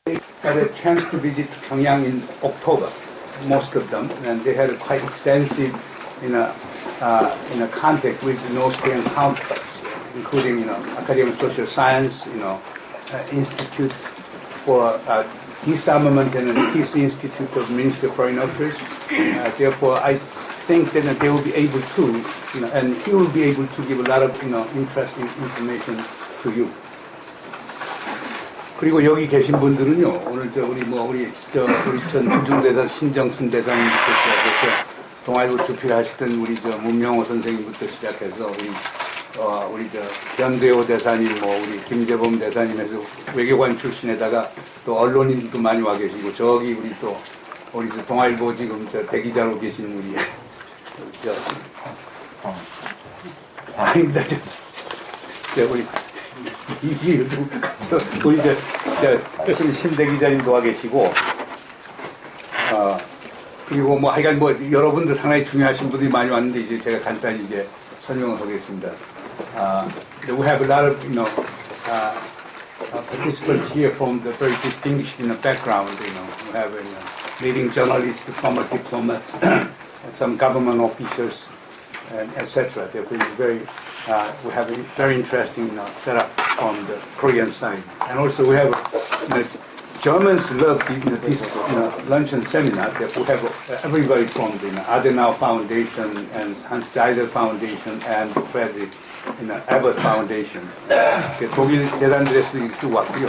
had a chance to visit Pyongyang in October, most of them, and they had a quite extensive, contact with North Korean counterparts, including, Academy of Social Science, Institute for Disarmament and Peace Institute of Ministry of Foreign Affairs. Therefore, I think that they will be able to, and he will be able to give a lot of, interesting information to you. 그리고 여기 계신 분들은요, 오늘 우리 전 우중대사 신정순 대사님부터 동아일보 주필 하시던 우리 문명호 선생님부터 시작해서 우리 변대호 대사님, 우리 김재범 대사님에서 외교관 출신에다가 또 언론인들도 많이 와 계시고, 저기 우리 동아일보 지금 대기자로 계신 우리 아닙니다. 우리 우리 심대 기자님도 와 계시고, 그리고 하여간 여러분들 상당히 중요하신 분들이 많이 왔는데, 이제 제가 간단히 이제 설명을 하겠습니다. We have a lot of, participants here from the very distinguished background. We have leading journalists, former diplomats, some government officials, and etc. Therefore, we have a very interesting setup on the Korean side, and also we have Germans love this luncheon seminar. Therefore, we have everybody from the Adenauer Foundation and Hans Zeider Foundation and Frederick Ebert Foundation. 독일 재단들에서 쭉 왔고요.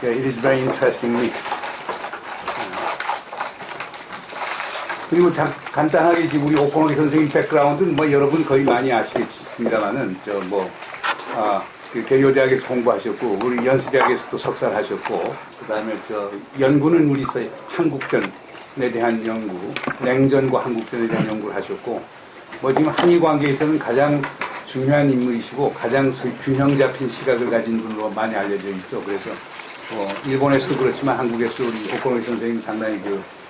It is very interesting mix. 그리고 간단하게 지금 우리 오코노기 선생님 백그라운드는 여러분 거의 많이 아시겠습니다만은 개요대학에서 공부하셨고, 우리 연수대학에서도 석사를 하셨고, 그 다음에 연구는 우리 한국전에 대한 연구, 냉전과 한국전에 대한 연구를 하셨고, 지금 한일 관계에서는 가장 중요한 인물이시고, 가장 균형 잡힌 시각을 가진 분으로 많이 알려져 있죠. 그래서 일본에서도 그렇지만 한국에서 우리 오코노기 선생님 상당히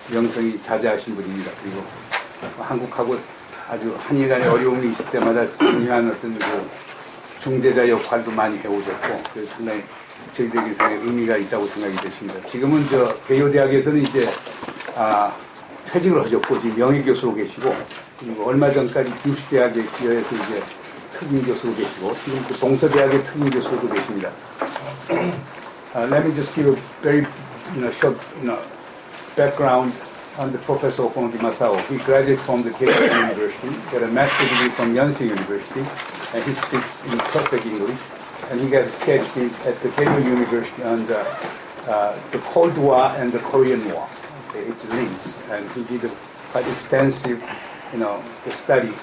명성이 자자하신 분입니다. 그리고 한국하고 아주 한일 간의 어려움이 있을 때마다 중요한 어떤 중재자 역할도 많이 해오셨고, 그래서 상당히 저희들에게 상당히 의미가 있다고 생각이 됐습니다. 지금은 개요대학에서는 이제 퇴직을 하셨고, 지금 명예교수로 계시고, 그리고 얼마 전까지 규슈대학에 기여해서 이제 특임교수로 계시고, 지금 동서대학의 특임교수로도 계십니다. Let me just give a very short background on the Professor Okonogi Masao. He graduated from the Keio University, got a master's degree from Yonsei University, and he speaks in perfect English. And he got a PhD at the Keio University on the Cold War and the Korean War. Its links, and he did a quite extensive, study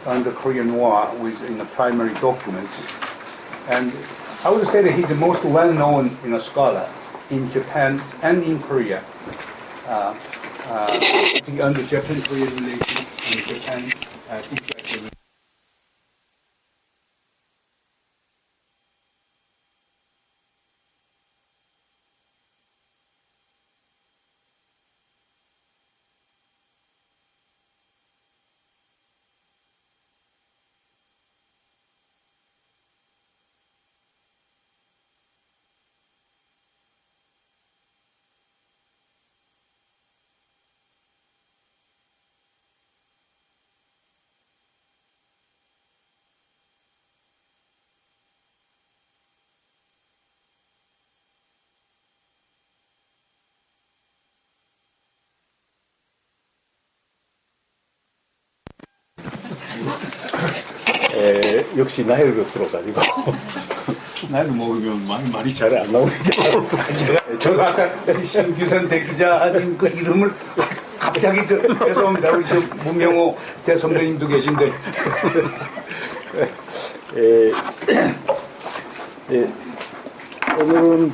on the Korean War with primary documents. And I would say that he's the most well-known, scholar in Japan and in Korea. On the Japan-Korean relations and Japan teacher. 역시 나이를 들어가지고 나이를 먹으면 말이 잘 안 나오는데 제가 아까 신규선 대기자님 그 이름을 갑자기 죄송합니다. 우리 문명호 대선배님도 계신데 오늘은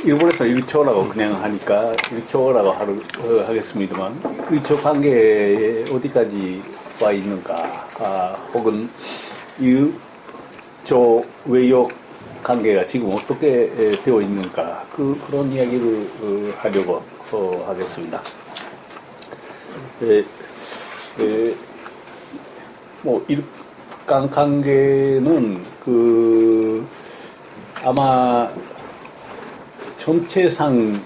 일본에서 일초라고 그냥 하니까 일초라고 하겠습니다만, 일초 관계에 어디까지 와 있는가, 혹은 일초 외교 관계가 지금 어떻게 되어 있는가, 그런 이야기를 하려고 하겠습니다. 일간 관계는 아마 전체상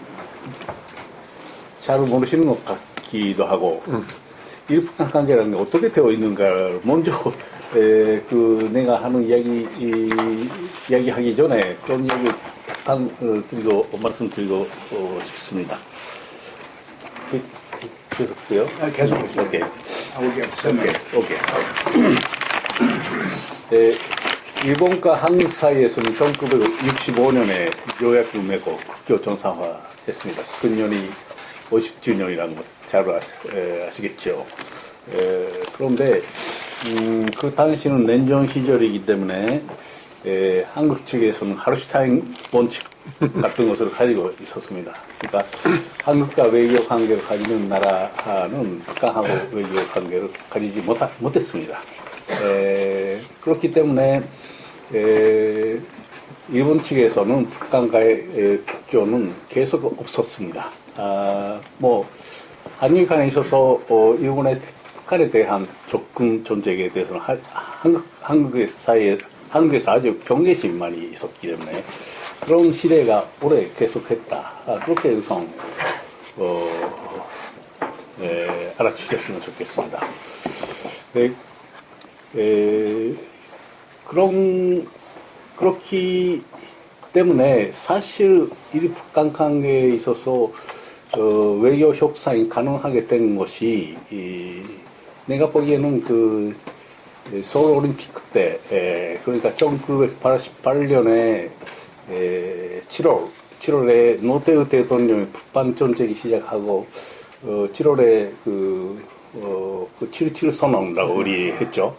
잘 모르시는 것 같기도 하고 일북한 관계라는 게 어떻게 되어 있는가를 먼저 내가 하는 이야기하기 전에 그런 이야기 약간 말씀드리고 싶습니다. 계속돼요? 계속. 오케이. 오케이. 일본과 한국 사이에서는 1965년에 조약을 맺고 국교 정상화했습니다. 그 년이 50주년이라는 거 잘 아시겠죠. 그런데 그 당시는 냉전 시절이기 때문에 한국 측에서는 하루슈타인 원칙 같은 것을 가지고 있었습니다. 그러니까 한국과 외교 관계를 가지는 나라는 북한하고 외교 관계를 가지지 못했습니다. 그렇기 때문에 일본 측에서는 북한과의 국교는 계속 없었습니다. 한일 간에 있어서 일본의 북한에 대한 접근 정책에 대해서는 한국에서 아주 경계심이 많이 있었기 때문에 그런 시대가 오래 계속했다. 그렇게 우선 알아주셨으면 좋겠습니다. 그렇기 때문에 사실 이 북한 관계에 있어서 외교 협상이 가능하게 된 것이 내가 보기에는 그 서울 올림픽 때 그러니까 1988년에 7월에 노태우 대통령의 북한 정책이 시작하고 7월에 그 7.7 선언이라고 우리 했죠.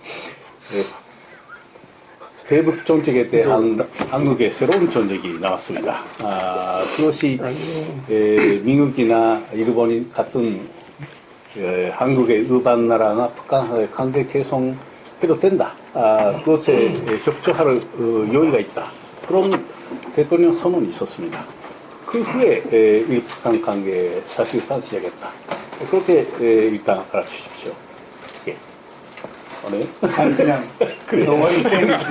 대북 정책에 대한 한국의 새로운 정책이 나왔습니다. 그것이 미국이나 일본이 같은 한국의 일반 나라나 북한과의 관계 개선해도 된다. 그것에 협조할 여유가 있다. 그런 대통령 선언이 있었습니다. 그 후에 일북한 관계 사실상 시작했다. 그렇게 일단 알아주십시오. 예. 그냥 what he's saying is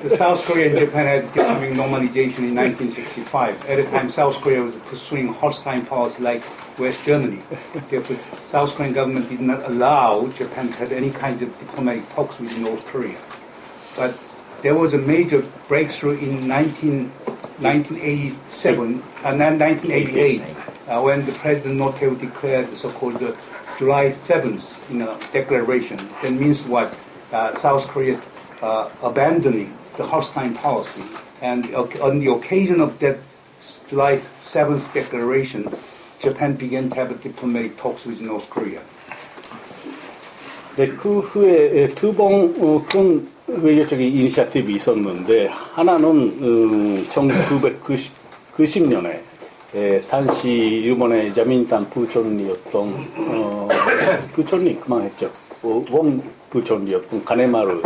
the South Korea and Japan had becoming normalization in 1965. At the time, South Korea was pursuing hostile policy like West Germany. Therefore, South Korean government did not allow Japan to have any kinds of diplomatic talks with North Korea. But there was a major breakthrough in 1988, when the President Notteo declared the so-called July 7th declaration. That means what? South Korea abandoning the hostile policy. And on the occasion of that July 7th declaration, Japan began to have diplomatic talks with North Korea. 네, 그 후에 두 번 큰 외교적인 이니셔티브가 있었는데 하나는 1990년에 당시 일본의 자민당 부총리였던 부총리 그만했죠. 원 부총리였던 가네마루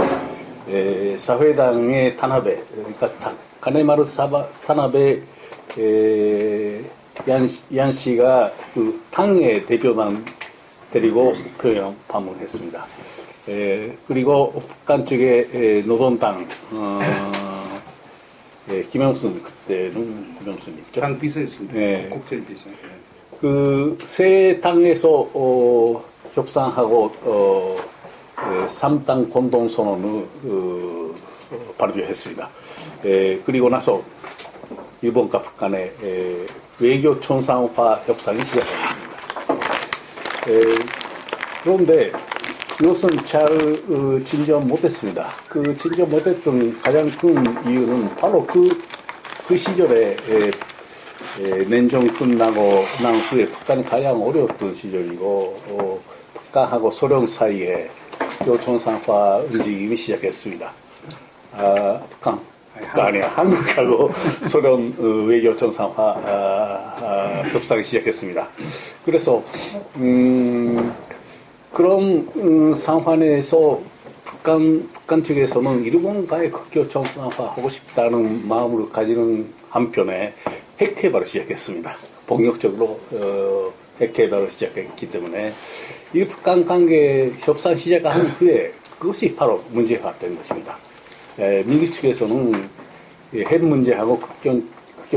사회당의 탄압에 그러니까 가네마루 탄압에 얀 씨가 그 당의 대표만 데리고 평양 방문했습니다. 그리고 북한 쪽에 노동당 김영순 그때는 김영순이죠. 당 비서였습니다. 네. 국정 비서. 그 세 당에서 협상하고 3당 공동 선언을 발표했습니다. 그리고 나서 일본과 북한의 외교 정상화 협상이 시작합니다. 그런데 이것은 잘 진전 못했습니다. 그 진전 못했던 가장 큰 이유는 바로 그 시절에 냉전 끝나고 난 후에 북한이 가장 어려웠던 시절이고 북한하고 소련 사이에 교정상화 움직임이 시작했습니다. 한국하고 소련 외교 정상화 협상이 시작했습니다. 그래서 그런 상황에서 북한 측에서는 일본과의 국교 정상화하고 싶다는 마음을 가지는 한편에 핵개발을 시작했습니다. 본격적으로 핵개발을 시작했기 때문에 이 북한 관계 협상 시작한 후에 그것이 바로 문제가 된 것입니다. 미국 측에서는 핵 문제하고 국교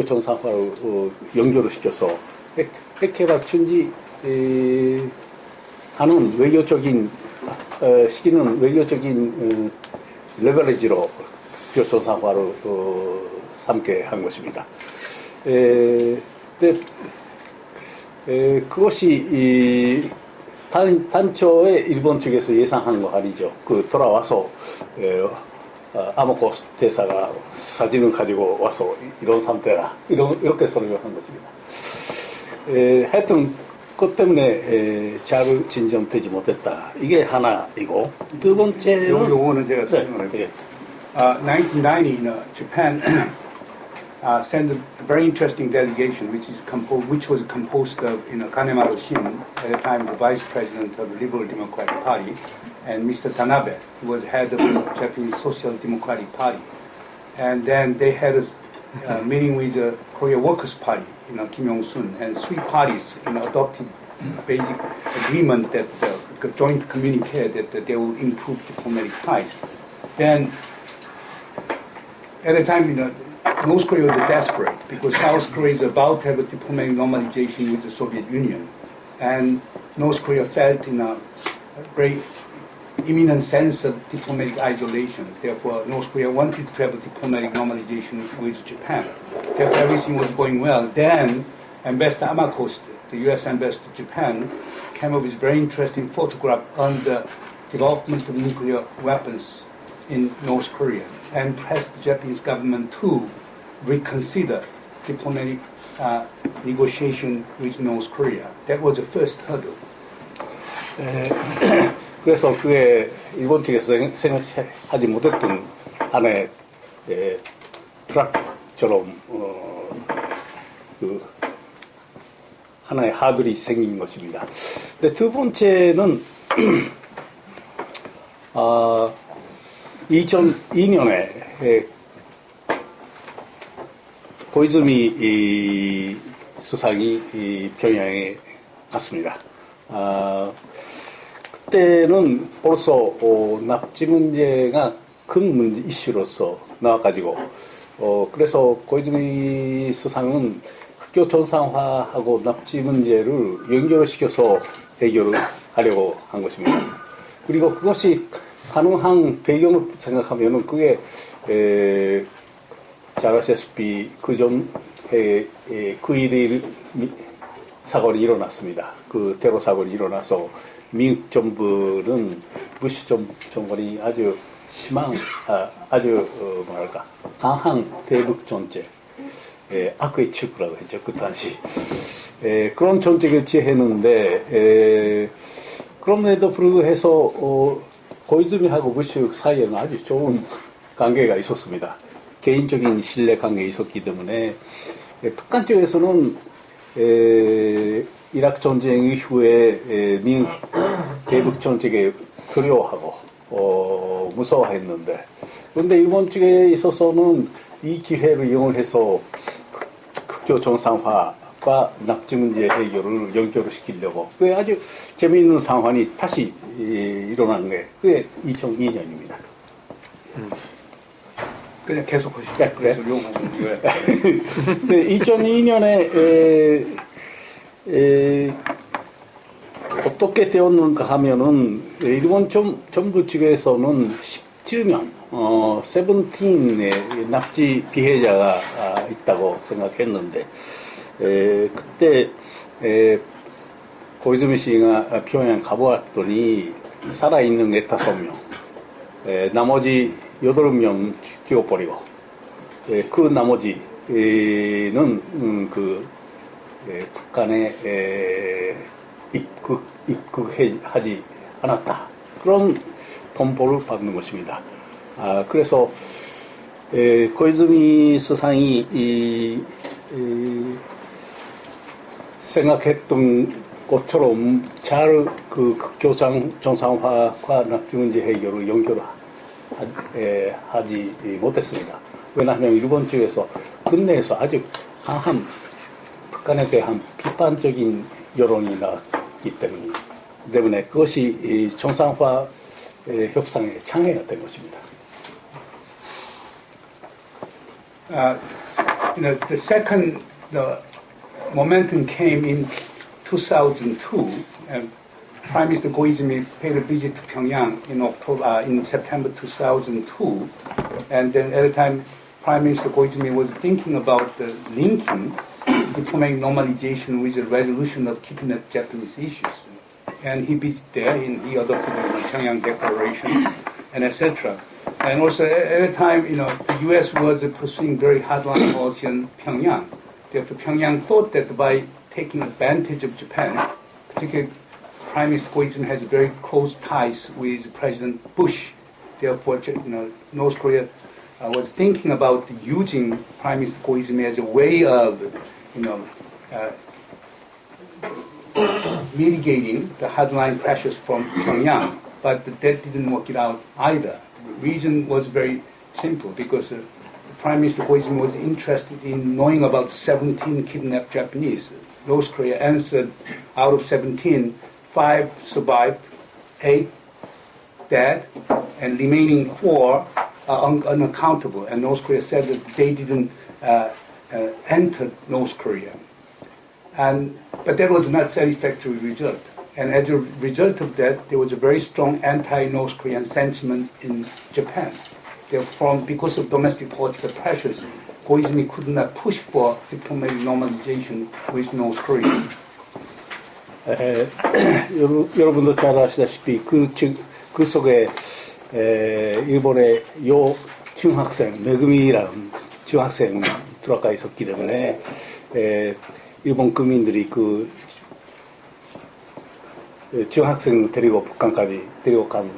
정상화로 연결을 시켜서 핵개발 춘지 하는 외교적인 시기는 외교적인 레버리지로 국교 정상화를 삼게 한 것입니다. 그것이 단초에 일본 측에서 예상한 거 아니죠. 돌아와서 아모코 대사가 사진을 가지고 와서 이런 상태라 이렇게 설명한 것입니다. 하여튼 그 때문에 잘 진전되지 못했다. 이게 하나이고 두 번째는 요거는 제가 설명할게요. 1990, Japan sent a very interesting delegation, which was composed of Kanemaru Shin, at the time the vice president of the Liberal Democratic Party, and Mr. Tanabe, who was head of the Japanese Social Democratic Party. And then they had a meeting with the Korea Workers' Party, Kim Jong-sun, and three parties adopted a basic agreement that the joint communique that they will improve diplomatic ties. Then, at the time, North Korea was desperate because South Korea is about to have a diplomatic normalization with the Soviet Union, and North Korea felt in a very imminent sense of diplomatic isolation. Therefore, North Korea wanted to have a diplomatic normalization with Japan. Therefore, everything was going well. Then, Ambassador Amakost, the U.S. ambassador to Japan, came up with a very interesting photograph on the development of nuclear weapons in North Korea and pressed the Japanese government to reconsider diplomatic negotiation with North Korea. That was the first hurdle. 그래서 그게 일본 측에서 생각하지 못했던 하나의 트럭처럼 하나의 하들이 생긴 것입니다. 근데 두 번째는 2002년에 고이즈미 수상이 평양에 갔습니다. 그때는 벌써 납치 문제가 큰 문제 이슈로서 나와가지고 그래서 고이즈미 수상은 국교 정상화하고 납치 문제를 연결시켜서 해결을 하려고 한 것입니다. 그리고 그것이 가능한 배경을 생각하면은 그게 잘 아시다시피 그전에 그 일이 사건이 일어났습니다. 그 테러 사건이 일어나서 미국 정부는 부시 정권이 아주 심한 아주 뭐랄까 강한 대북 정책 악의 축구라고 했죠. 그 당시 그런 정책을 취했는데 그럼에도 불구해서 고이즈미하고 부시 사이에는 아주 좋은 관계가 있었습니다. 개인적인 신뢰 관계가 있었기 때문에 북한 쪽에서는 이라크 전쟁 이후에 미국 대북 정책에 두려워하고 무서워했는데 그런데 일본 측에 있어서는 이 기회를 이용해서 국교 정상화과 납치 문제 해결을 연결을 시키려고 그게 아주 재미있는 상황이 다시 일어난 게 그게 2002년입니다. 그냥 계속 하시죠. 그래? 2002년에 어떻게 되었는가 하면은 일본 정부 측에서는 17명, 17의 납치 피해자가 있다고 생각했는데 그때 고이즈미 씨가 평양 가보았더니 살아있는 게 5명, 나머지 8명 죽여버리고 그 나머지는 북한에 입국하지 않았다. 그런 통보를 받는 것입니다. 그래서 고이즈미 수상이 생각했던 것처럼 잘 그 국교 정상화와 납치 문제 해결을 하지 못했습니다. 왜냐하면 일본 쪽에서 국내에서 아주 강한 북한에 대한 비판적인 여론이 나왔기 때문에 그것이 정상화 협상의 장애가 된 것입니다. The second momentum came in 2002, and Prime Minister Koizumi paid a visit to Pyongyang in September 2002, and then at the time, Prime Minister Koizumi was thinking about linking diplomatic normalization with the resolution of kidnapped Japanese issues, and he visited there, and he adopted the Pyongyang Declaration, and etc. And also at the time, the U.S. was pursuing very hardline policy on Pyongyang. Therefore, Pyongyang thought that by taking advantage of Japan, particularly Prime Minister Koizumi has very close ties with President Bush. Therefore, North Korea was thinking about using Prime Minister Koizumi as a way of, mitigating the hardline pressures from Pyongyang. But that didn't work it out either. The reason was very simple, because Prime Minister Koizumi was interested in knowing about 17 kidnapped Japanese. North Korea answered, out of 17, 5 survived, 8 dead, and remaining 4 are unaccountable. And North Korea said that they didn't enter North Korea. But that was not satisfactory result. And as a result of that, there was a very strong anti-North Korean sentiment in Japan. Therefore, because of domestic political pressures, Koizumi could not push for diplomatic normalization with North Korea. 여러분도 잘 아시다시피 그 속에 일본의 요 중학생 메구미라는 중학생 들어가 있었기 때문에 일본 국민들이 그 중학생 데리고 북한까지 데리고 간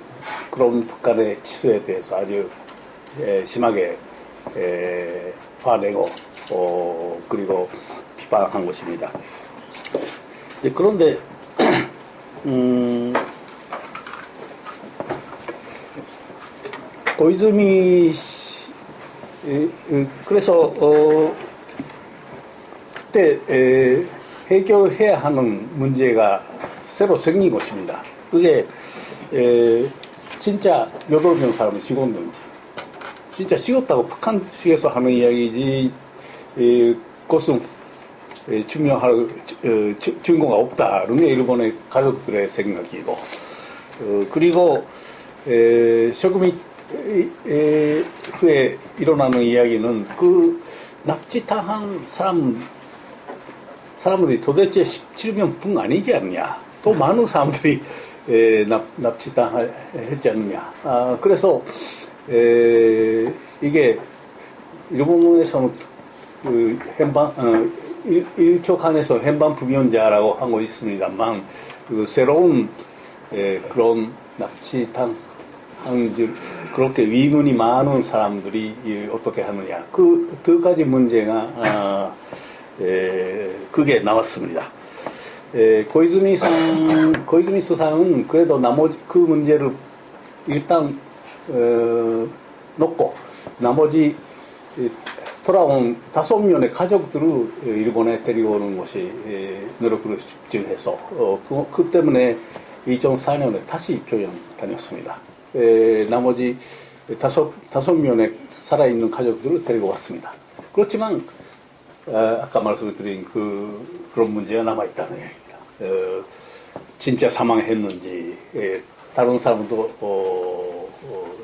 그런 북한의 치수에 대해서 아주 심하게 화내고 그리고 비판한 것입니다. 그런데 고이즈미 그래서 그때 해결해야 하는 문제가 새로 생긴 것입니다. 그게 진짜 8명 사람이 죽었는지 진짜 죽었다고 북한식에서 하는 이야기지 그것은 증명할 증거가 없다는 게 일본의 가족들의 생각이고 그리고 쇼구미 후에 일어나는 이야기는 그 납치당한 사람들이 도대체 17명뿐 아니지 않냐. 또 많은 사람들이 납치당했지 않느냐. 그래서 이게 일본에서는 그 일촉한에서 현반 불면자라고 하고 있습니다만 그 새로운 그런 납치당한 줄 그렇게 위문이 많은 사람들이 어떻게 하느냐. 그 두 가지 문제가 그게 나왔습니다. 고이즈미 수상은 그래도 나머지 그 문제를 일단 놓고 나머지 돌아온 5명의 가족들을 일본에 데리고 오는 것이 노력을 집중해서 그 때문에 2004년에 다시 표현 다녔습니다. 나머지 5명의 살아있는 가족들을 데리고 왔습니다. 그렇지만 아까 말씀드린 그런 문제가 남아있다는 얘기입니다. 진짜 사망했는지 다른 사람도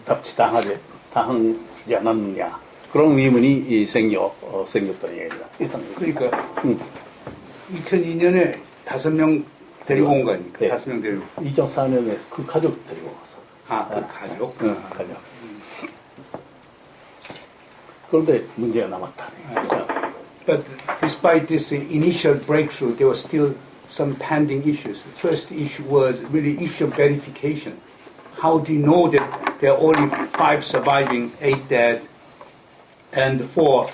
납치당하지 않았느냐 그런 의문이 생겼다는 얘기입니다. 일단 그러니까 2002년에 5명 데리고 온 거 아닙니까? 네. 5명 데리고. 2004년에 그 가족 데리고 왔어. 그 가족? 가족. 그런데 문제가 남았다는 얘기입니다. But despite this initial breakthrough, there were still some pending issues. The first issue was really issue of verification. How do you know that there are only 5 surviving, 8 dead, and 4,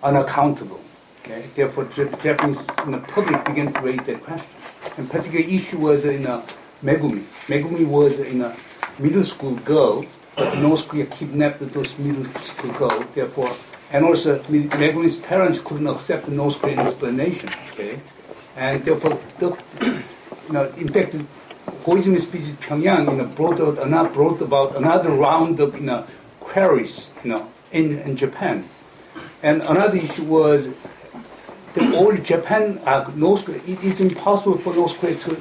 unaccountable? Okay? Therefore, the Japanese public began to raise that question. And particular issue was Megumi. Megumi was a middle school girl, but North Korea kidnapped those middle school girls. Therefore, and also Megumi's parents couldn't accept the North Korean explanation. Okay, and therefore, in fact, Koizumi's visit to Pyongyang, brought about another round of queries, in Japan. And another issue was the old Japan, North Korea, it is impossible for North Korea to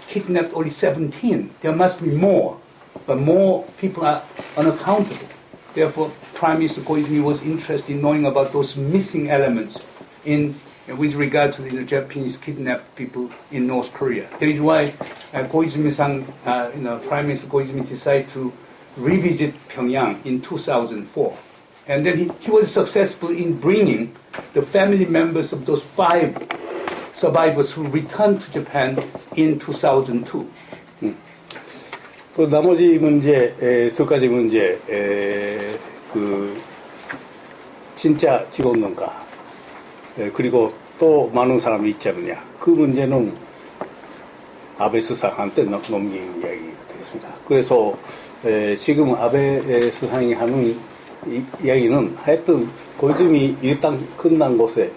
kidnap only 17. There must be more, but more people are unaccountable. Therefore, Prime Minister Koizumi was interested in knowing about those missing elements with regard to the Japanese kidnapped people in North Korea. That is why Koizumi-san, Prime Minister Koizumi decided to revisit Pyongyang in 2004. And then he was successful in bringing the family members of those 5 survivors who returned to Japan in 2002. 또 나머지 문제, 2가지 문제, 진짜 직원론가, 그리고 또 많은 사람이 있지 않느냐. 그 문제는 아베 수상한테 넘긴 이야기가 되겠습니다. 그래서 지금 아베 수상이 하는 이야기는 하여튼 고이즈미 일단 끝난 곳에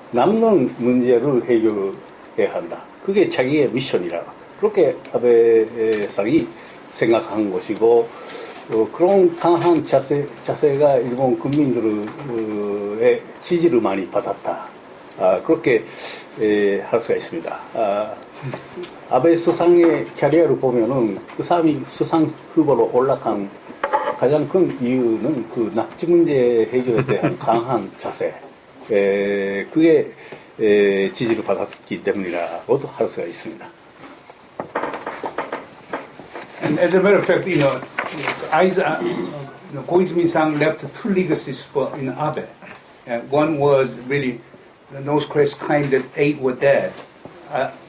남는 문제를 해결해야 한다. 그게 자기의 미션이라. 그렇게 아베 상이 생각한 것이고, 그런 강한 자세가 일본 국민들의 지지를 많이 받았다. 그렇게 할 수가 있습니다. 아베 수상의 캐리어를 보면은 그 사람이 수상 후보로 올라간 가장 큰 이유는 그 납치 문제 해결에 대한 강한 자세, 그게 지지를 받았기 때문이라고도 할 수가 있습니다. And as a matter of fact, Koizumi-san left 2 legacies for Abe. One was really the North Korea's claim that 8 were dead.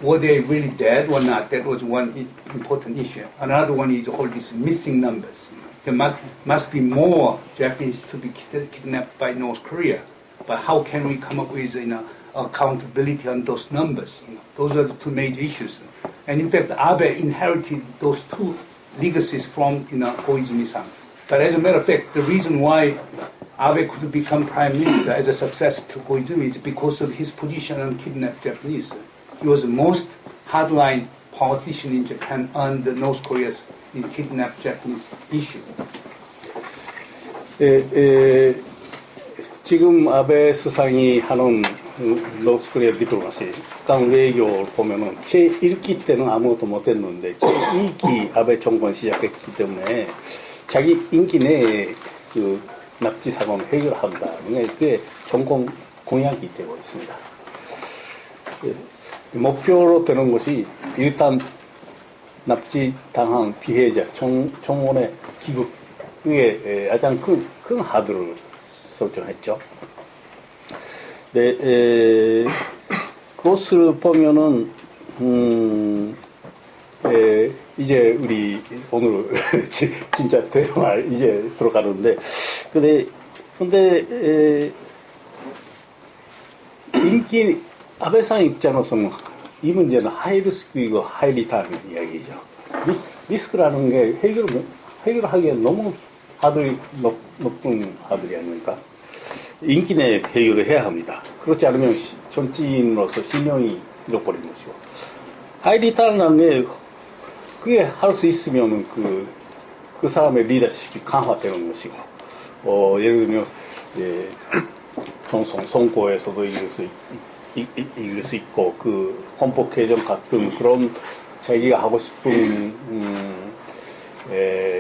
Were they really dead or not? That was one important issue. Another one is all these missing numbers. There must be more Japanese to be kidnapped by North Korea. But how can we come up with accountability on those numbers? Those are the 2 major issues. And in fact, Abe inherited those 2 legacies from Koizumi-san. But as a matter of fact, the reason why Abe could become prime minister as a successor to Koizumi is because of his position on kidnapped Japanese. He was the most hardline politician in Japan on the North Korea's kidnapped Japanese issue. 지금 아베 수상이 하는 노스코리아 디플로마시, 북한 외교를 보면은 제1기 때는 아무것도 못했는데 제2기 아베 정권 시작했기 때문에 자기 임기 내에 그 납치 사건 해결한다는 게 정권 공약이 되고 있습니다. 목표로 되는 것이 일단 납치 당한 피해자 청원의 기급, 그게 가장 큰 하드를 설정했죠. 네, 그것을 보면은 이제 우리 오늘 진짜 대화 이제 들어가는데, 근데 인기 아베상 입장으로서는 이 문제는 하이 리스크이고 하이 리턴 이야기죠. 리스크라는 게 해결하기에 너무 하들이 높은 하들이 아닙니까? 인기 내 해결을 해야 합니다. 그렇지 않으면 정치인으로서 신용이 잃어버리는 것이고, 하이 리턴이라는 게 그게 할 수 있으면 그 사람의 리더십이 강화되는 것이고, 예를 들면 선거에서도 이길 수 있고, 그 헌법 개정 같은 그런 자기가 하고 싶은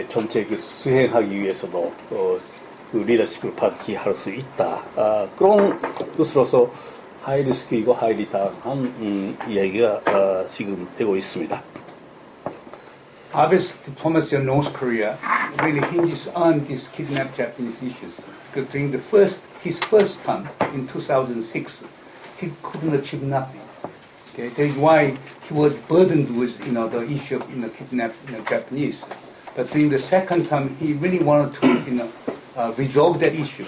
정책을 수행하기 위해서도 그 리더십을 발휘할 수 있다. 그런 뜻으로서 하이 리스크이고 하이 리턴한 이야기가 지금 되고 있습니다. Abe's diplomacy on North Korea really hinges on these kidnapped Japanese issues. Because during his first term in 2006, he couldn't achieve nothing. Okay? That is why he was burdened with the issue of kidnapped Japanese. But during the second term, he really wanted to resolve that issue.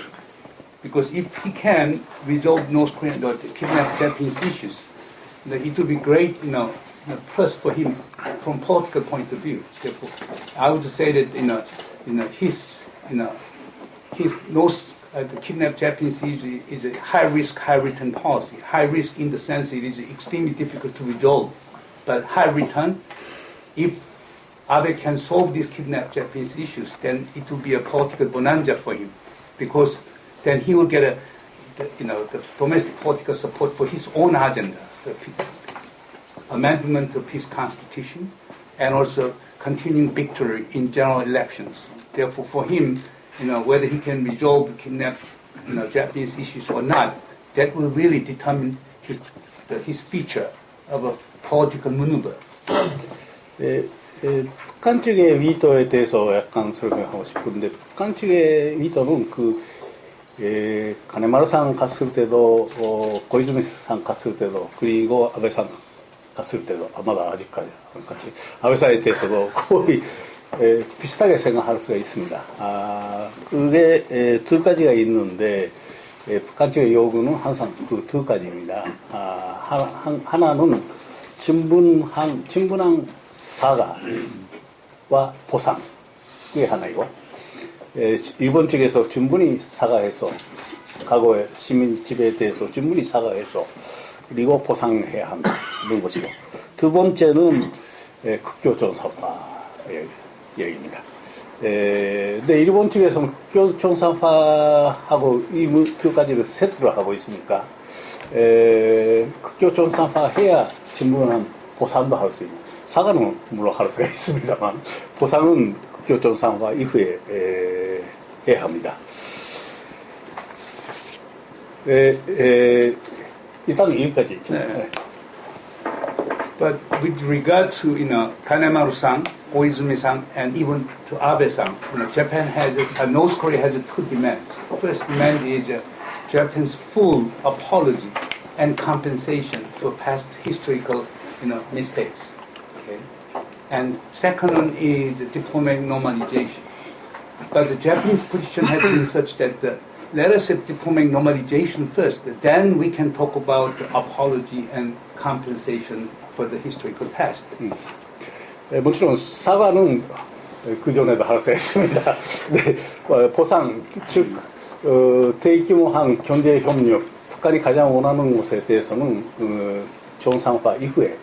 Because if he can resolve North Korean kidnapped Japanese issues, it would be great, plus for him from political point of view. Therefore, I would say that the kidnapped Japanese is a high risk, high return policy. High risk in the sense it is extremely difficult to resolve, but high return. If Abe can solve these kidnapped Japanese issues, then it will be a political bonanza for him, because then he will get the domestic political support for his own agenda, the amendment of his constitution, and also continuing victory in general elections. Therefore, for him, whether he can resolve the kidnapped, Japanese issues or not, that will really determine his future of a political maneuver. 북한 측의 위도에 대해서 약간 설명하고 싶은데, 북한 측의 위도는 가네마루상 갔을 때도, 고이즈미상 갔을 때도, 그리고 아베상 갔을 때도, 아마도 아직까지 같이 아베상에 대해서도 거의 비슷하게 생각할 수가 있습니다. 그게 두 가지가 있는데, 북한 측의 요구는 항상 그 두 가지입니다. 하나는 진분한 사과와 보상, 그게 하나이고, 일본 측에서 충분히 사과해서, 과거의 시민 지배에 대해서 충분히 사과해서, 그리고 보상해야 하는 것이고, 두 번째는 국교존사화 얘기입니다. 근데 일본 측에서는 국교존사화하고 이 두 가지를 세트로 하고 있으니까, 국교존사화 해야 충분한 보상도 할 수 있는, 사과는 물론 할 수가 있습니다만, 보상은 국교존사화 이후에 해야 합니다. 일단 여기까지. 네. But with regard to Kanemaru-san, Koizumi-san, and even to Abe-san, Japan has North Korea has two demands. First demand is Japan's full apology and compensation for past historical mistakes. Okay? And second one is diplomatic normalization. But the Japanese position has been such that let us have diplomatic normalization first, then we can talk about apology and compensation for the historical past. 물론 사과는 그 전에도 할 수 있습니다. 네, 보상, 즉 대규모한 경제 협력, 북한이 가장 원하는 것에 대해서는 정상화 이후에,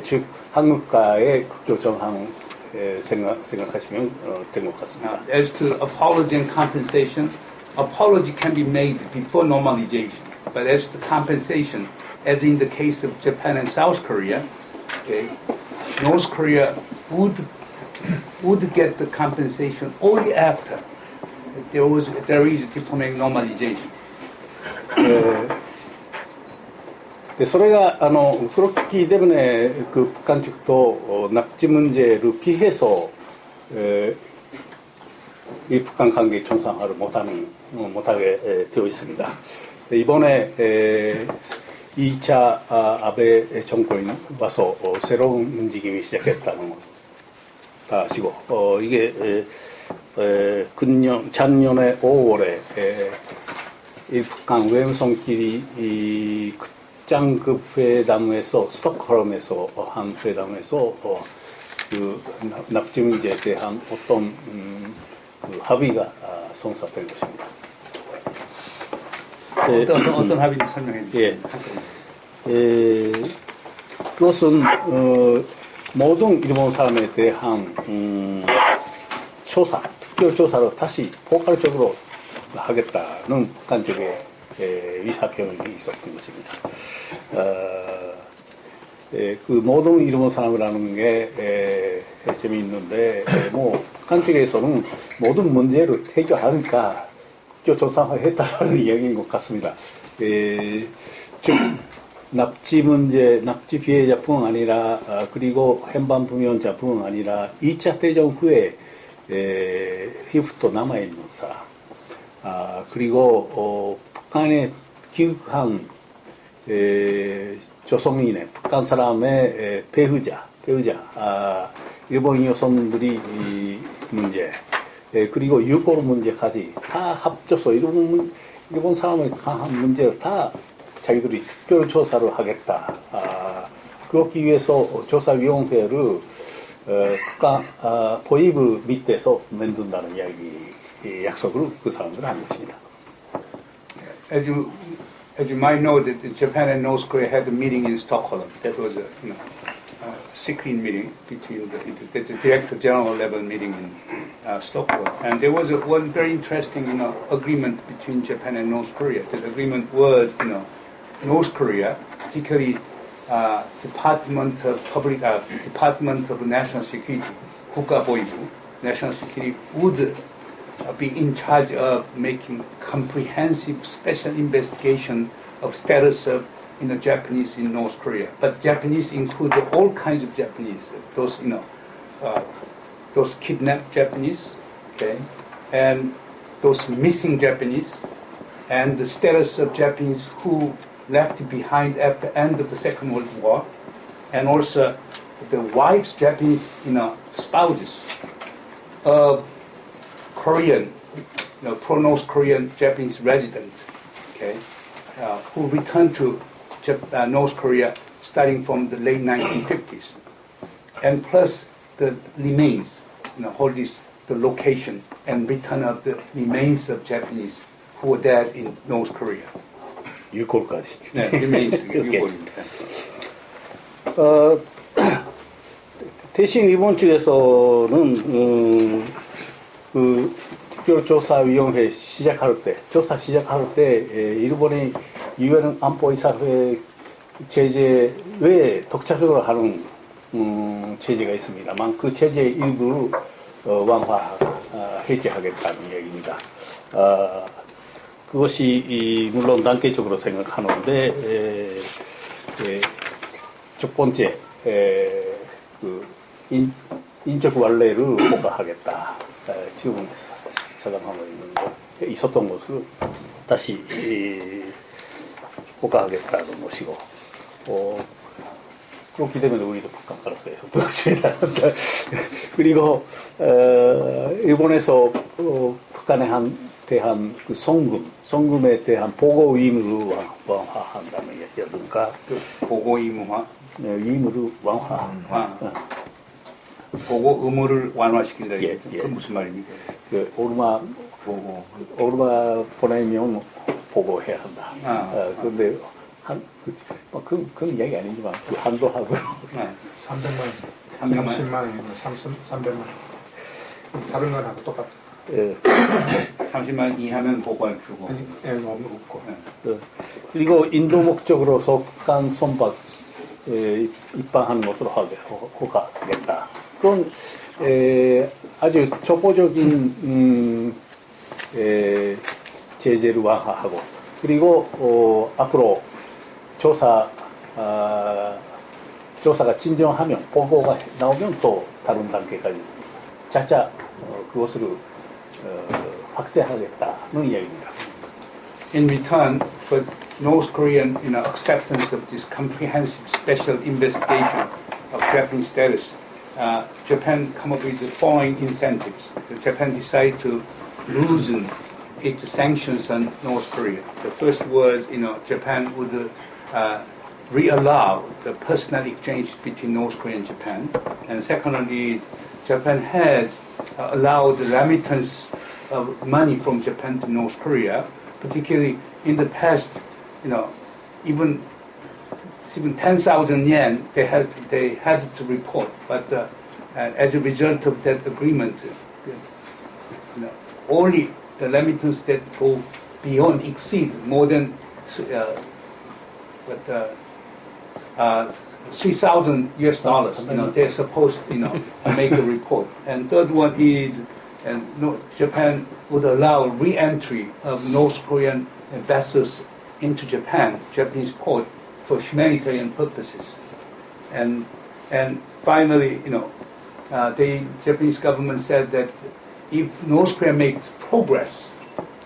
즉 한국과의 국교 정상 생각하시면 될 것 같습니다. As to apology and compensation, apology can be made before normalization, but as to compensation, as in the case of Japan and South Korea, okay, North Korea would get the compensation only after there is diplomatic normalization. それが그렇기 때문에 그 북한 측도 납치 문제를 피해서 이 북한 관계 정상화를 못하게 되어 있습니다. 이번에 2차 아베 정권이 와서 새로운 움직임이 시작했다는 것이고, 이게 작년에 5월에 북한 외무성끼리 극장급 회담에서 스톡홀름에서 한 회담에서 그 납치 문제에 대한 어떤 그 합의가 성사된 것입니다. 어떤 합의인지 설명해 주세요. 그것은 모든 일본 사람에 대한 특별 조사를 다시 포괄적으로 하겠다는 북한 쪽의 의사표명이 있었던 것입니다. 그 모든 일본 사람이라는 게 재미있는데, 북한 쪽에서는 모든 문제를 해결하니까 국교 정상화했다라는 이야기인 것 같습니다. 즉 납치 문제, 납치 피해자뿐 아니라 그리고 henban 부면자뿐 아니라 2차 대전 후에 피부터 남아있는 사람, 그리고 북한에 귀국한 조선인의 북한 사람의 배우자, 일본 여성들이 문제, 그리고 유골 문제까지 다 합쳐서 일본 사람의 강한 문제를 다 자기들이 특별 조사를 하겠다. 그렇기 위해서 조사위원회를 국가 보위부 밑에서 만든다는 약속을 그 사람들은 한 것입니다. As you might know, that Japan and North Korea had a meeting in Stockholm. That was secret meeting between the director general level meeting in Stockholm, and there was one very interesting, agreement between Japan and North Korea. The agreement was, North Korea, particularly Department of National Security, 국가보위부, National Security would be in charge of making comprehensive special investigation of status of Japanese in North Korea. But Japanese include all kinds of Japanese, those kidnapped Japanese, okay, and those missing Japanese, and the status of Japanese who left behind at the end of the Second World War, and also the wives, Japanese, spouses of Korean, pro-North Korean Japanese residents, okay, who returned to North Korea starting from the late 1950s, and plus the remains, hold this the location and return of the remains of Japanese who were dead in North Korea. 유골까지. 네, remains 유골입니다. 대신 이번 주에서는 그 특별조사위원회 조사 시작할 때 일본의 유엔 안보이사회 제재 외에 독자적으로 하는 제재가 있습니다만 그 제재 일부 해제하겠다는 얘기입니다. 그것이 물론 단계적으로 생각하는데 첫 번째 그 인적 완례를 보강하겠다. 지금 사장하고 있었던 것을 다시 보강하겠다는 것이고 그렇기 때문에 우리도 북한 깔았어요. 그리고 일본에서 북한에 대한 그 성금에 대한 보고 의무를 완화한다는 얘기였으니까 보고 의무화? 네, 의무를 완화. 보고 의무를 완화시킨다. 예. 그건 무슨 말입니까? 그 오르마 보내면 보고해야 한다. 그런데 그건 얘기 아니지만 그 한도하고 300만 30만 원이면 300만 원. 다른 거하고 똑같아. 예. 30만 이하면 보고할 주고. 아니, 너무 없고. 그리고 인도 목적으로 속한 선박 입방하는 것으로 허가하겠다. 그건 아주 초보적인 제재를 완화하고 그리고 앞으로 조사가 진정하면 보고가 나오면 또 다른 단계까지 차차 그것을 확대하겠다는 이야기입니다. In return for North Korean acceptance of this comprehensive special investigation of Japanese status, Japan come up with the following incentives. Japan decided to loosen its sanctions on North Korea. The first was, Japan would re-allow the personal exchange between North Korea and Japan. And secondly, Japan has allowed the remittance of money from Japan to North Korea, particularly in the past, even 10,000 yen they had to report, but as a result of that agreement, only the remittance that go beyond exceed more than 3,000 US dollars. They're supposed to make a report. And third one is, Japan would allow re-entry of North Korean vessels into Japanese port for humanitarian purposes. And finally, the Japanese government said that if North Korea makes progress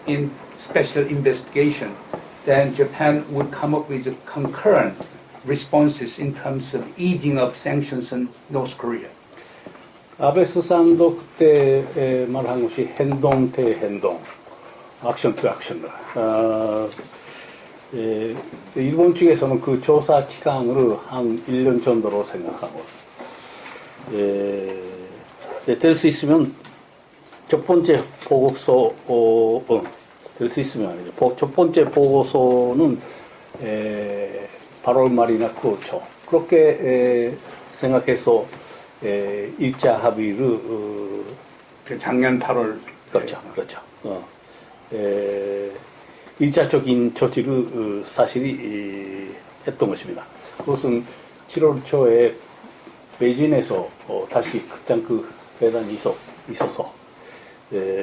in special investigation, then Japan would come up with concurrent responses in terms of easing of sanctions on North Korea. 아베 수상도 그때 말한 것이 행동 대행동, 액션 투 액션. 일본 측에서는 그 조사 기간을 한 1년 정도로 생각하고, 될 수 있으면 첫 번째 보고서, 될 수 있으면 아니죠. 첫 번째 보고서는 8월 말이나 그렇죠. 그렇게 생각해서 1차 합의를 그 작년 8월 그렇죠. 1차적인 조치를 사실이 했던 것입니다. 그것은 7월 초에 베이징에서 다시 극장 그 회담이 있어서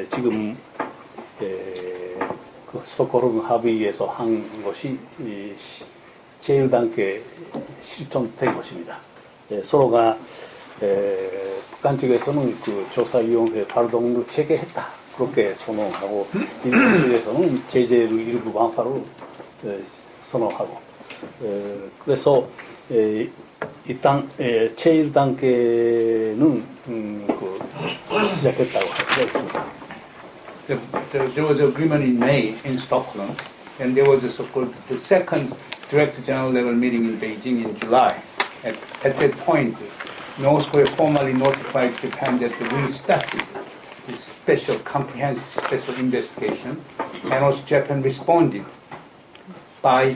지금 그 스톡홀름 합의에서 한 것이 제일 단계 실천된 것입니다. 서로가 북한 쪽에서는 그 조사위원회 발동을 체계했다 그렇게 선언하고 일본 쪽에서는 제재를 일부 반발을 선언하고 그래서 일단 제일 단계는 시작했다고 했습니다. There was agreement in May in Stockholm, and there was a so-called the second Director General level meeting in Beijing in July. At that point, North Korea formally notified Japan that we will start this special, comprehensive special investigation, and also Japan responded by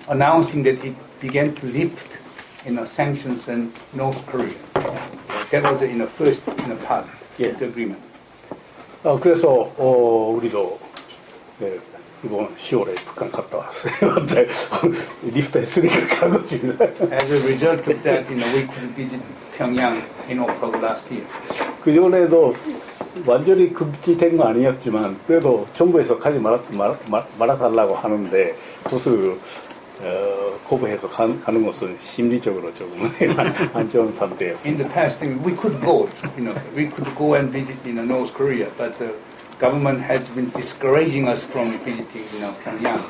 announcing that it began to lift sanctions on North Korea. That was in the first part of the agreement. 그래서 우리도 이번 10월에 북한 갔다 왔어요. 리프트 했으니까 간 것입니다. As a result of that, we could visit Pyongyang in October last year. 그 전에도 완전히 금지된 거 아니었지만 그래도 정부에서 가지 말아달라고 하는데 그것을 거부해서 가는 것은 심리적으로 조금 안 좋은 상태였습니다. In the past, we could go and visit North Korea, but the government has been discouraging us from visiting Pyongyang.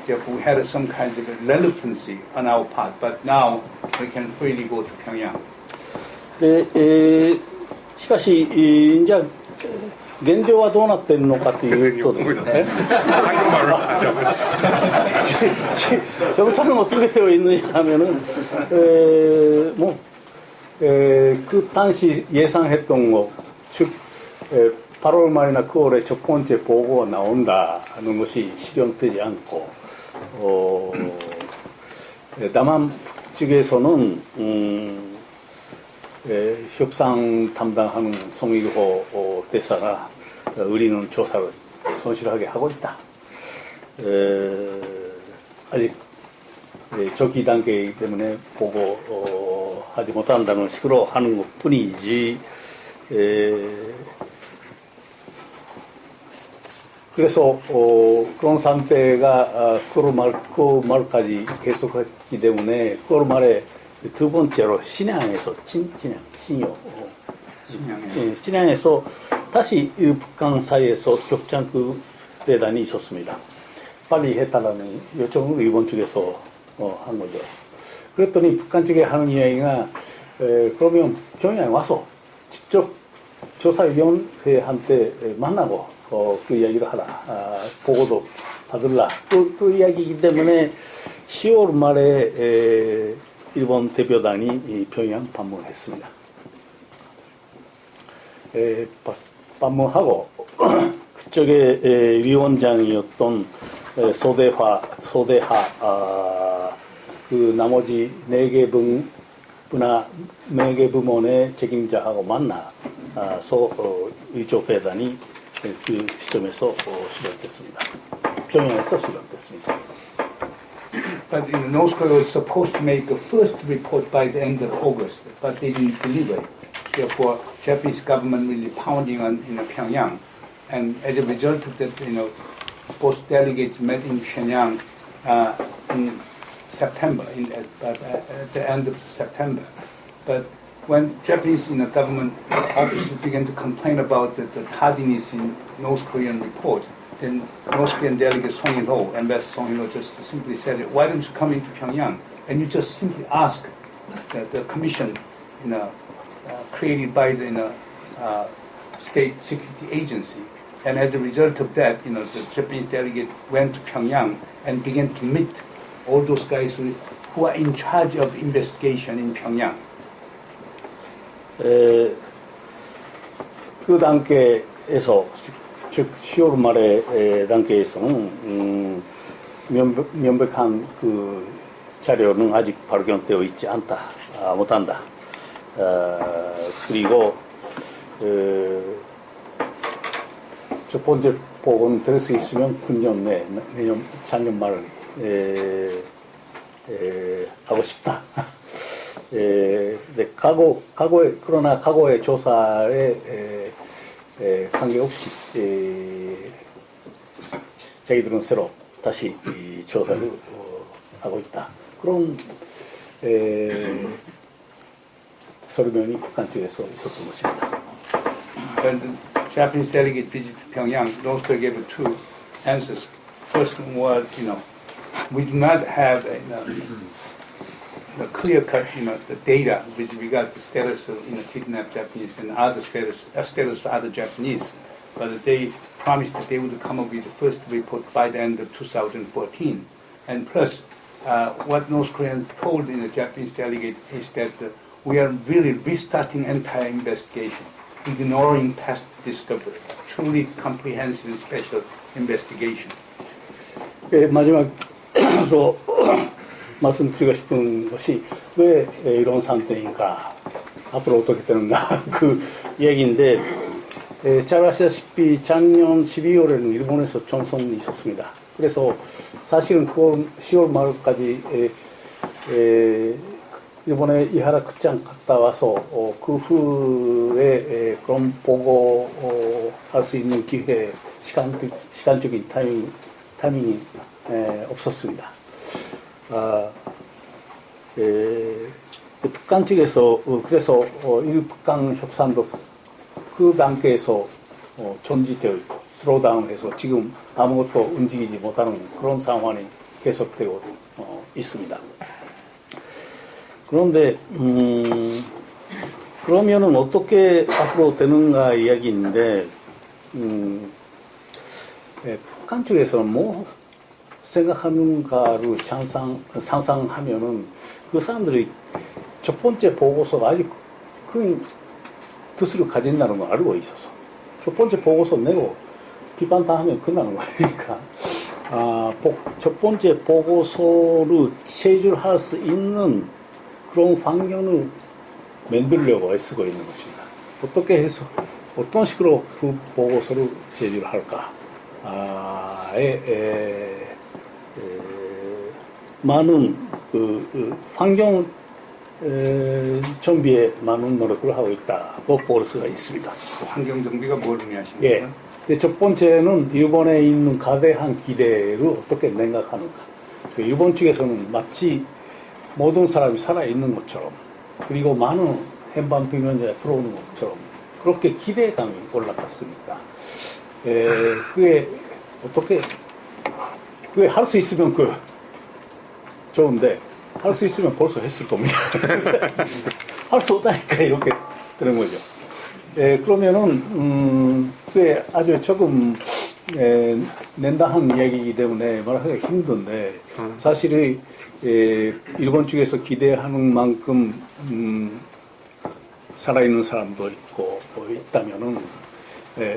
Therefore, we had some kind of reluctancy on our part, but now we can freely go to Pyongyang. 네, しかし이제現状はどうなっているのかというとですね형사는 어떻게 되어 있느냐 하면은 그 당시 예상했던 것 즉 8월 말이나 9월에 첫 번째 보고가 나온다는 것이 실현되지 않고 남한 측에서는 협상 담당하는 송일호 대사가 우리는 조사를 성실하게 하고 있다. 아직 조기 단계이기 때문에 보고하지 못한다는 식으로 하는 것 뿐이지 그래서 그런 상태가 9월 말까지 계속했기 때문에 9월 말에 두 번째로 신양에서 신양에서 다시 북한 사이에서 격장 그 대단이 있었습니다. 빨리 해달라는 요청을 일본 쪽에서 한 거죠. 그랬더니 북한 쪽에 하는 이야기가 그러면 평양에 와서 직접 조사위원회한테 만나고 그 이야기를 하라. 보고도 받을라. 그 이야기이기 때문에 10월 말에 일본 대표단이 평양 방문했습니다. 방문하고 그쪽에 위원장이었던 소대하 그 나머지 4개 부문의 책임자하고 만나서 이쪽 회담이 그 시점에서 시작됐습니다. 평양에서 시작됐습니다. But North Korea was supposed to make a first report by the end of August, but they didn't deliver it. Therefore, Japanese government really pounding on Pyongyang, and as a result of that, both delegates met in Shenyang in September, at the end of September. But when Japanese government officers began to complain about the tardiness in North Korean report, then North Korean delegate Song Il-ho, Ambassador Song Il-ho, just simply said, "Why don't you come into Pyongyang and you just simply ask the commission, created by the state security agency?" And as a result of that, the Japanese delegate went to Pyongyang and began to meet all those guys who are in charge of investigation in Pyongyang. 그 단계에서 즉 10월 말의 단계에서는 명백한 그 자료는 아직 발견되어 있지 않다 못한다. 그리고 첫 번째 복은 될 수 있으면 금년 내년 작년 말에 하고 싶다. 그러나 과거의 조사에 관계없이 자기들은 새로 다시 이 조사를 하고 있다. 그런 설명이 북한 쪽에서 있었던 것입니다. When the Japanese delegate visited Pyongyang, North Korea gave two answers. First one was, we do not have the clear-cut, the data with regard to status of, kidnapped Japanese and other status of other Japanese. But they promised that they would come up with the first report by the end of 2014. And plus, what North Koreans told the Japanese delegate is that we are really restarting entire investigation, ignoring past discovery, truly comprehensive and special investigation. 마지막으로 말씀드리고 싶은 것이 왜 이런 상태인가, 앞으로 어떻게 되는가 그 얘기인데, 잘 아시다시피 작년 12월에는 일본에서 총선이 있었습니다. 그래서 사실은 10월 말까지 일본에 이하라 극장 갔다 와서 그 후에 그런 보고할 수 있는 기회, 시간적인 타이밍이 없었습니다. 북한 측에서 그래서 일북한 협상도 그 단계에서 정지되어 있고 슬로우다운해서 지금 아무것도 움직이지 못하는 그런 상황이 계속되고 있습니다. 그런데 그러면은 어떻게 앞으로 되는가 이야기인데, 북한 쪽에서는 뭐 생각하는가를 상상하면은 그 사람들이 첫 번째 보고서가 아주 큰 뜻을 가진다는 걸 알고 있어서 첫 번째 보고서 내고 비판 다 하면 끝나는 거니까 첫 번째 보고서를 체결할 수 있는 그런 환경을 만들려고 애쓰고 있는 것입니다. 어떻게 해서 어떤 식으로 그 보고서를 제출할까? 많은 환경 정비에 많은 노력을 하고 있다고 볼 수가 있습니다. 환경 정비가 뭘 의미하시는 예. 거예요? 첫 번째는 일본에 있는 거대한 기대를 어떻게 생각하는가. 일본 측에서는 마치 모든 사람이 살아있는 것처럼, 그리고 많은 해방 비면제가 들어오는 것처럼 그렇게 기대감이 올라갔으니까 그게 어떻게 그게 할 수 있으면 좋은데 할 수 있으면 벌써 했을 겁니다. 할 수 없다니까 이렇게 되는 거죠. 그러면은 그게 아주 조금 낸다한 이야기이기 때문에 말하기가 힘든데, 사실은 일본 쪽에서 기대하는 만큼 살아있는 사람도 있고 있다면은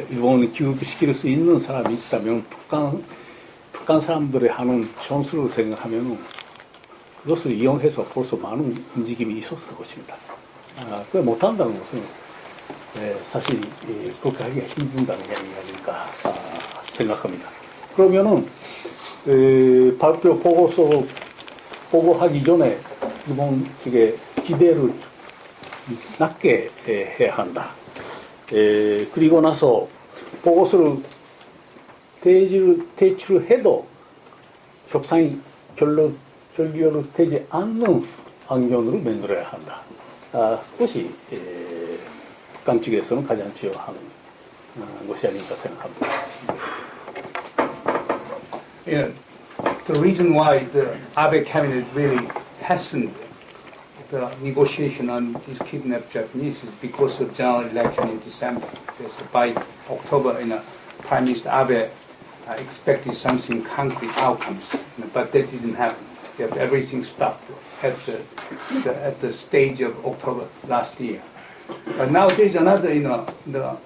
일본을 교육시킬 수 있는 사람이 있다면 북한 사람들의 하는 전술을 생각하면은 그것을 이용해서 벌써 많은 움직임이 있었을 것입니다. 그걸 못한다는 것은 사실 그렇게 하기가 힘든다는 게 아닐까 생각합니다. 그러면은 발표 보고하기 전에 일본 측에 기대를 낮게 해야 한다. 그리고 나서 보고서를 제출해도 협상이 결렬되지 않는 환경으로 만들어야 한다. 그것이 북한 측에서는 가장 중요한 것이 아닐까 생각합니다. Yeah, the reason why the Abe cabinet really hastened the negotiation on these kidnapped Japanese is because of general election in December. Because by October, Prime Minister Abe expected something concrete outcomes, but that didn't happen. Everything stopped at the stage of October last year. But now there's another, the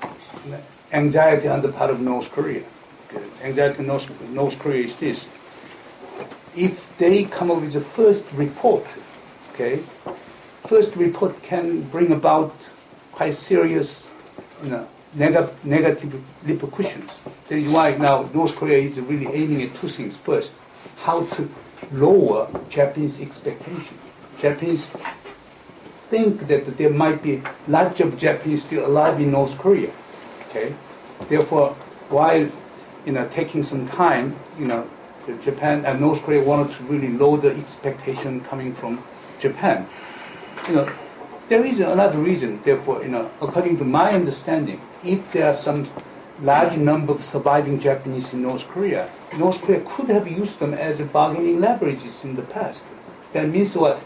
anxiety on the part of North Korea. The anxiety in North Korea is this: if they come up with the first report, okay, first report can bring about quite serious, negative repercussions. That is why now North Korea is really aiming at two things. First, how to lower Japanese expectations. Japanese think that there might be lots of Japanese still alive in North Korea. Okay, therefore, while taking some time, Japan and North Korea wanted to really lower the expectation coming from Japan. There is another reason. Therefore, according to my understanding, if there are some large number of surviving Japanese in North Korea could have used them as bargaining leverages in the past. That means what?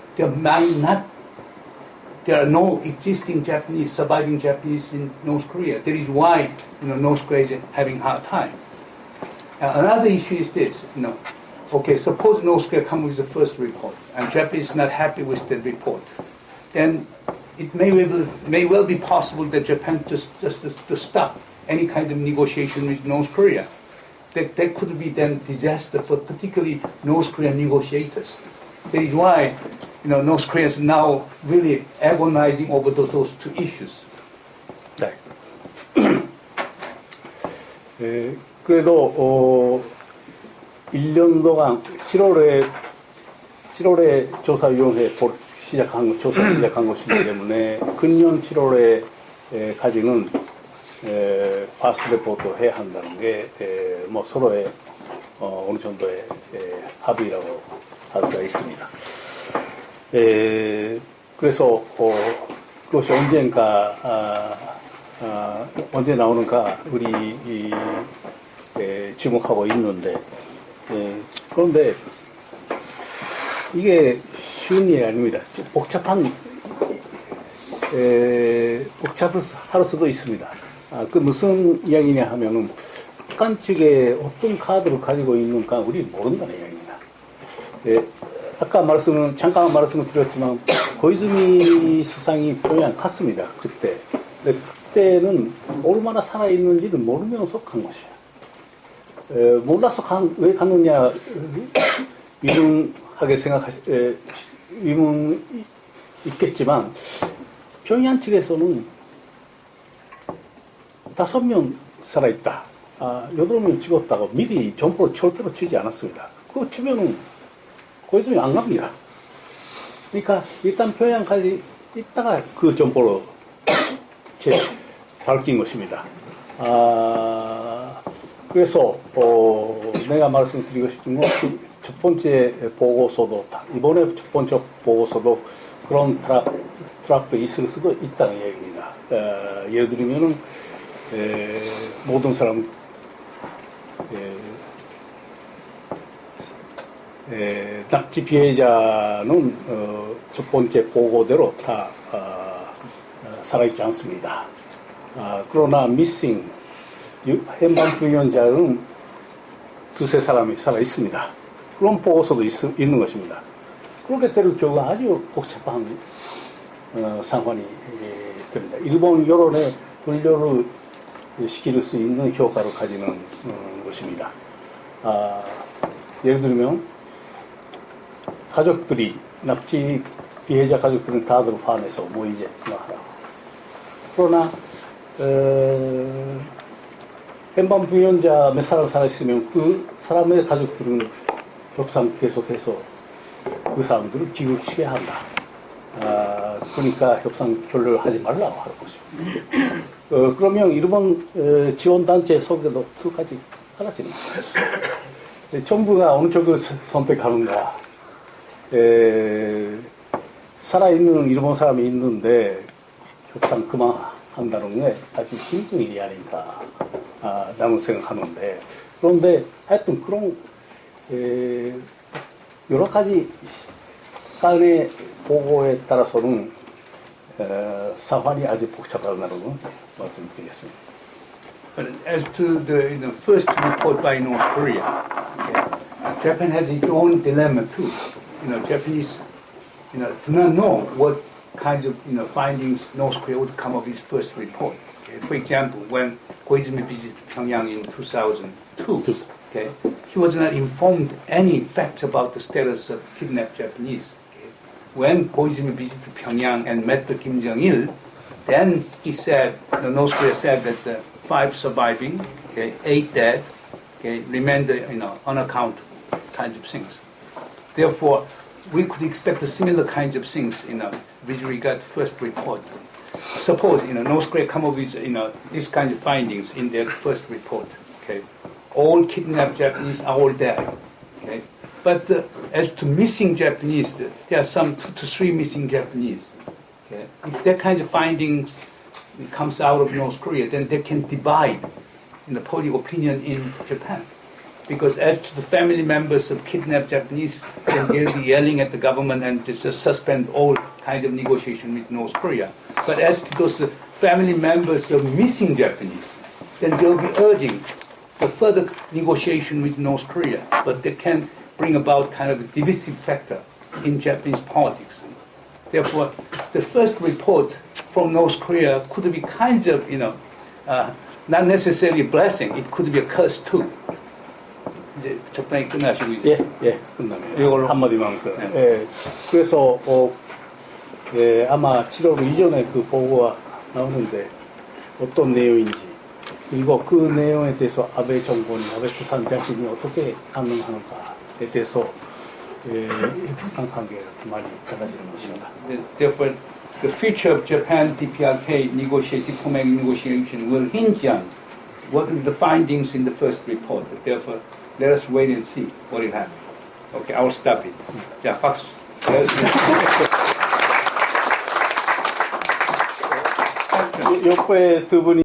There are no existing surviving Japanese in North Korea. That is why North Korea is having a hard time. Another issue is this. Okay, suppose North Korea comes with the first report, and Japan is not happy with the report, then it may well be possible that Japan just to stop any kind of negotiation with North Korea. That could be then disaster for particularly North Korean negotiators. That is why North Korea is now really agonizing over those two issues. 네. 그래도 1년 동안 7월에 조사위원회 조사 시작한 것이기 때문에 금년 7월에 까지는 파스 레포트 해야 한다는 게 뭐 서로의 어느 정도의 합의라고 할 수가 있습니다. 그래서 그것이 언제 나오는가 우리 주목하고 있는데 그런데 이게 쉬운 일이 아닙니다. 복잡할 수도 있습니다. 그 무슨 이야기냐 하면은 북한 측에 어떤 카드를 가지고 있는가 우리 모른다는 이야기입니다. 아까 잠깐 말씀을 드렸지만 고이즈미 수상이 평양 갔습니다. 그때. 근데 그때는 얼마나 살아있는지는 모르면서 간 것이에요. 몰라서 왜 갔느냐 의문 있겠지만 평양 측에서는 5명 살아있다. 8명 죽었다고 미리 정보를 절대로 주지 않았습니다. 그거 주면은 고이즈미 안 갑니다. 그러니까 일단 평양까지 있다가 그 정보를 밝힌 것입니다. 그래서 내가 말씀드리고 싶은 건 첫 번째 보고서도 이번에 첫 번째 보고서도 그런 트랍도 있을 수도 있다는 얘기입니다. 예를 들면은 모든 사람 납치 피해자는 첫 번째 보고대로 다 살아있지 않습니다. 그러나 미싱 해방부위원자는 2-3사람이 살아있습니다. 그런 보고서도 있는 것입니다. 그렇게 될 경우가 아주 복잡한 상황이 됩니다. 일본 여론에 분열을 시킬 수 있는 효과를 가지는 것입니다. 예를 들면 가족들이 납치 피해자 가족들은 다들 화내서 이제 그만하라고. 그러나 해방부위원자 몇 사람 살아있으면 그 사람의 가족들은 협상 계속해서 그 사람들을 기극시켜야 한다. 그러니까 협상 결렬을 하지 말라고 하는 것입니다. 그러면 일본 지원단체 속에도 두 가지 사라지는 거예요. 정부가 어느 쪽을 선택하는가. 살아있는 일본 사람이 있는데 협상 그만한다는 게 아주 힘든 일이 아닌가 라는 생각하는데 그런데 하여튼 그런 여러 가지 간의 보고에 따라서는 상황이 아주 복잡하다는 걸 말씀드리겠습니다. But as to the first report by North Korea, Japan has its own dilemma too. Japanese, do not know what kinds of findings North Korea would come of its first report. For example, when Koizumi visited Pyongyang in 2002, he was not informed any facts about the status of kidnapped Japanese. when Ho Chi Minh visited Pyongyang and met the Kim Jong-il, then he said, the North Korea said that the 5 surviving, okay, 8 dead, okay, remained, unaccountable kinds of things. Therefore, we could expect similar kinds of things, with regard to first report. Suppose, North Korea come up with, these kinds of findings in their first report, okay. All kidnapped Japanese are all dead, okay. But as to missing Japanese, there are some 2 to 3 missing Japanese, okay. If that kind of findings comes out of North Korea, then they can divide in the public opinion in Japan. Because as to the family members of kidnapped Japanese, then they'll be yelling at the government and just suspend all kinds of negotiation with North Korea. But as to those family members of missing Japanese, then they'll be urging for further negotiation with North Korea. But they can bring about kind of a divisive factor in Japanese politics. Therefore, the first report from North Korea could be kind of, not necessarily a blessing. It could be a curse too. 이제 적당히 끝나시고 이제 예, 끝나네요. 이걸로. 한마디만 그. 네. 예, 그래서 아마 7월 이전에 그 보고가 나오는데 어떤 내용인지 그리고 그 내용에 대해서 아베 정권이 아베 수상 자신이 어떻게 반응하는가에 대해서 북한 관계가 많이 달라지는 것입니다. Therefore, the future of Japan DPRK diplomatic negotiation will hinge on what are the findings in the first report. Therefore, let us wait and see what will happen. Okay, I will stop it. 자, 박수. 옆에 두 분이